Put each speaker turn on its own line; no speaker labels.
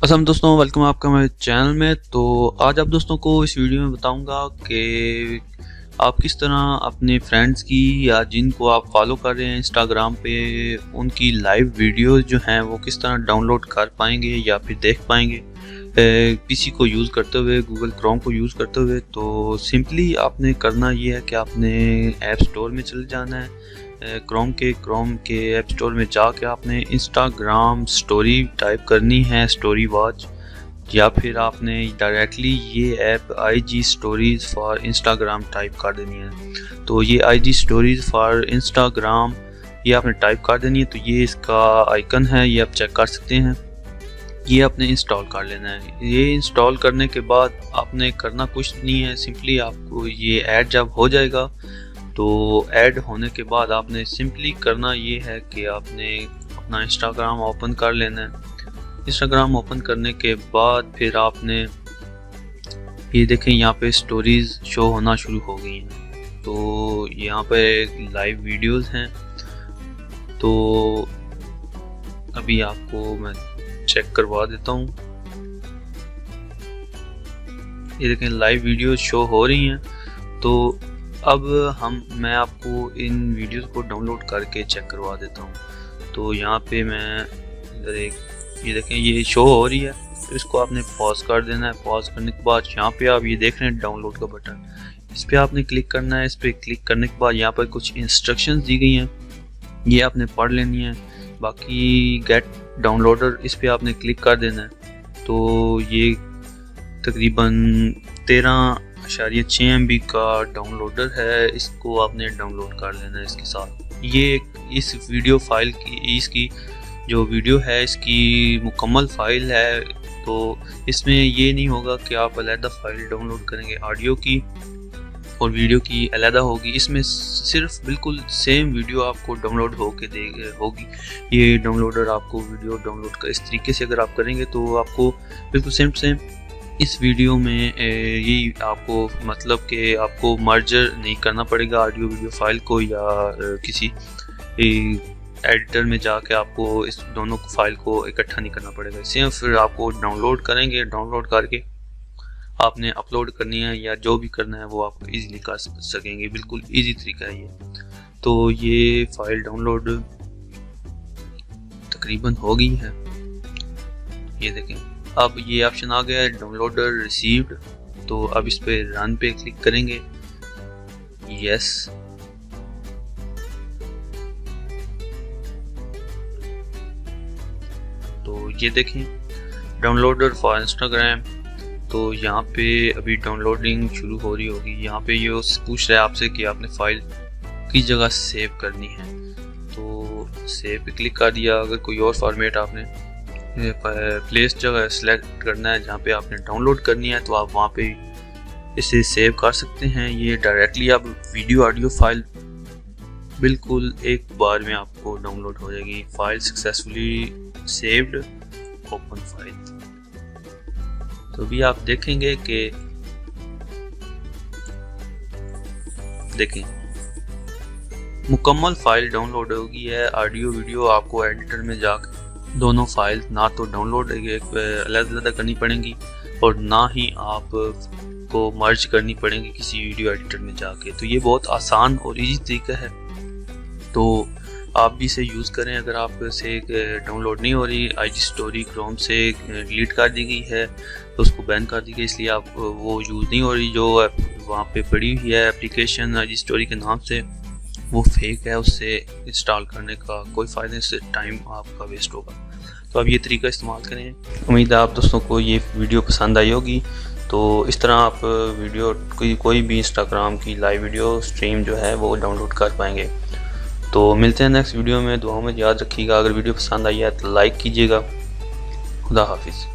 असलम दोस्तों, वेलकम आपका मेरे चैनल में। तो आज आप दोस्तों को इस वीडियो में बताऊंगा कि आप किस तरह अपने फ्रेंड्स की या जिनको आप फॉलो कर रहे हैं इंस्टाग्राम पे उनकी लाइव वीडियोस जो हैं वो किस तरह डाउनलोड कर पाएंगे या फिर देख पाएंगे पीसी को यूज़ करते हुए, गूगल क्रोम को यूज़ करते हुए। तो सिंपली आपने करना ये है कि आपने ऐप स्टोर में चले जाना है, क्रोम के ऐप स्टोर में जाके आपने इंस्टाग्राम स्टोरी टाइप करनी है, स्टोरी वॉच, या फिर आपने डायरेक्टली ये app IG stories for Instagram type कर देनी है। तो ये IG स्टोरीज़ फॉर इंस्टाग्राम ये आपने टाइप कर देनी है। तो ये इसका आइकन है, ये आप चेक कर सकते हैं। ये आपने इंस्टॉल कर लेना है। ये इंस्टॉल करने के बाद आपने करना कुछ नहीं है, सिंपली आपको ये ऐड जब हो जाएगा तो ऐड होने के बाद आपने सिंपली करना ये है कि आपने अपना इंस्टाग्राम ओपन कर लेना है। इंस्टाग्राम ओपन करने के बाद फिर आपने ये देखें यहाँ पे स्टोरीज शो होना शुरू हो गई हैं। तो यहाँ पे लाइव वीडियोस हैं। तो अभी आपको मैं चेक करवा देता हूँ। ये देखें लाइव वीडियोस शो हो रही हैं। तो अब मैं आपको इन वीडियोस को डाउनलोड करके चेक करवा देता हूँ। तो यहाँ पे मैं इधर ये देखें ये शो हो रही है। तो इसको आपने पॉज कर देना है। पॉज करने के बाद यहाँ पे आप ये देख रहे हैं डाउनलोड का बटन, इस पर आपने क्लिक करना है। इस पर क्लिक करने के बाद यहाँ पर कुछ इंस्ट्रक्शंस दी गई हैं, ये आपने पढ़ लेनी है। बाकी गेट डाउनलोडर, इस पर आपने क्लिक कर देना है। तो ये तकरीबन 13.6 MB का डाउनलोडर है, इसको आपने डाउनलोड कर लेना है इसके साथ। ये इस वीडियो फाइल की, इसकी जो वीडियो है इसकी मुकम्मल फाइल है। तो इसमें ये नहीं होगा कि आप अलहदा फाइल डाउनलोड करेंगे, ऑडियो की और वीडियो की अलहदा होगी। इसमें सिर्फ बिल्कुल सेम वीडियो आपको डाउनलोड होगी। ये डाउनलोडर आपको वीडियो डाउनलोड का इस तरीके से अगर आप करेंगे तो आपको बिल्कुल सेम इस वीडियो में ये आपको मतलब कि आपको मर्जर नहीं करना पड़ेगा ऑडियो वीडियो फाइल को, या किसी एडिटर में जाके आपको इस दोनों फाइल को इकट्ठा नहीं करना पड़ेगा। इसे फिर आपको डाउनलोड करेंगे, डाउनलोड करके आपने अपलोड करनी है या जो भी करना है वो आप इजीली कर सकेंगे। बिल्कुल इजी तरीका है ये। तो ये फाइल डाउनलोड तकरीबन हो गई है। ये देखें अब ये ऑप्शन आ गया है डाउनलोडर रिसीव्ड। तो अब इस पे रन पे क्लिक करेंगे, यस। तो ये देखें डाउनलोडर फॉर इंस्टाग्राम। तो यहाँ पे अभी डाउनलोडिंग शुरू हो रही होगी। यहाँ पे ये पूछ रहा है आपसे कि आपने फाइल किस जगह सेव करनी है। तो सेव पे क्लिक कर दिया। अगर कोई और फॉर्मेट आपने प्लेस जगह सेलेक्ट करना है जहाँ पे आपने डाउनलोड करनी है तो आप वहाँ पे इसे सेव कर सकते हैं। ये डायरेक्टली आप वीडियो ऑडियो फाइल बिल्कुल एक बार में आपको डाउनलोड हो जाएगी। File successfully saved, open file. तो भी आप देखेंगे कि देखें मुकम्मल फाइल डाउनलोड होगी है। ऑडियो वीडियो आपको एडिटर में जाकर दोनों फाइल ना तो डाउनलोड अलग-अलग करनी पड़ेंगी और ना ही आप को मर्ज करनी पड़ेंगी किसी वीडियो एडिटर में जाके। तो ये बहुत आसान और इजी तरीका है। तो आप भी इसे यूज़ करें। अगर आप से डाउनलोड नहीं हो रही, IG स्टोरी क्रोम से डिलीट कर दी गई है तो उसको बैन कर दी गई, इसलिए आप वो यूज़ नहीं हो रही। जो वहाँ पे पड़ी हुई है एप्लीकेशन IG स्टोरी के नाम से, वो फेक है, उससे इंस्टॉल करने का कोई फ़ायदा नहीं, इससे टाइम आपका वेस्ट होगा। तो आप ये तरीका इस्तेमाल करें। उम्मीद है आप दोस्तों को ये वीडियो पसंद आई होगी। तो इस तरह आप वीडियो कोई भी इंस्टाग्राम की लाइव वीडियो स्ट्रीम जो है वो डाउनलोड कर पाएंगे। तो मिलते हैं नेक्स्ट वीडियो में। दुआओं में याद रखिएगा। अगर वीडियो पसंद आई है तो लाइक कीजिएगा। खुदा हाफिज़।